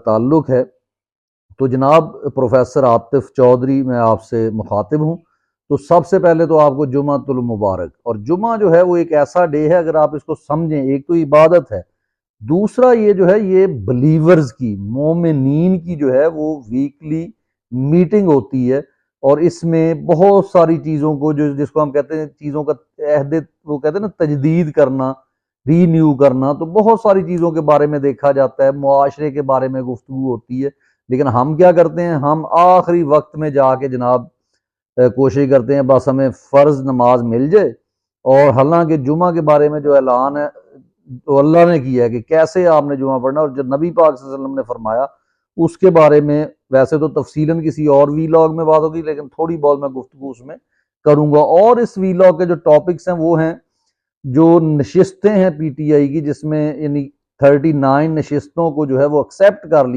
ताल्लुक़ है। तो जनाब प्रोफ़ेसर आतिफ़ चौधरी मैं आपसे मुखातिब हूँ। तो सबसे पहले तो आपको जुमातुल मुबारक। और जुमा जो है वो एक ऐसा डे है, अगर आप इसको समझें, एक तो इबादत है, दूसरा ये जो है ये बिलीवर्स की, मोमिनीन की जो है वो वीकली मीटिंग होती है। और इसमें बहुत सारी चीज़ों को जो जिसको हम कहते हैं चीज़ों का अहद, वो कहते हैं ना तजदीद करना, रीन्यू करना, तो बहुत सारी चीज़ों के बारे में देखा जाता है, मुआशरे के बारे में गुफ्तगू होती है। लेकिन हम क्या करते हैं, हम आखिरी वक्त में जाके जनाब कोशिश करते हैं बस हमें फ़र्ज़ नमाज मिल जाए। और हालांकि जुमा के बारे में जो ऐलान है तो अल्लाह ने किया है कि कैसे आपने जुमा पढ़ना, और जो नबी पाक सल्लल्लाहु अलैहि वसल्लम ने फरमाया उसके बारे में वैसे तो तफसीलन किसी और वीलॉग में बात होगी, लेकिन थोड़ी बहुत मैं गुफ्तगू उसमें करूंगा। और इस वीलॉग के जो टॉपिक्स हैं वो हैं जो नशिस्तें हैं पीटीआई की, जिसमें यानी 39 नशिस्तों को जो है वो एक्सेप्ट कर लिया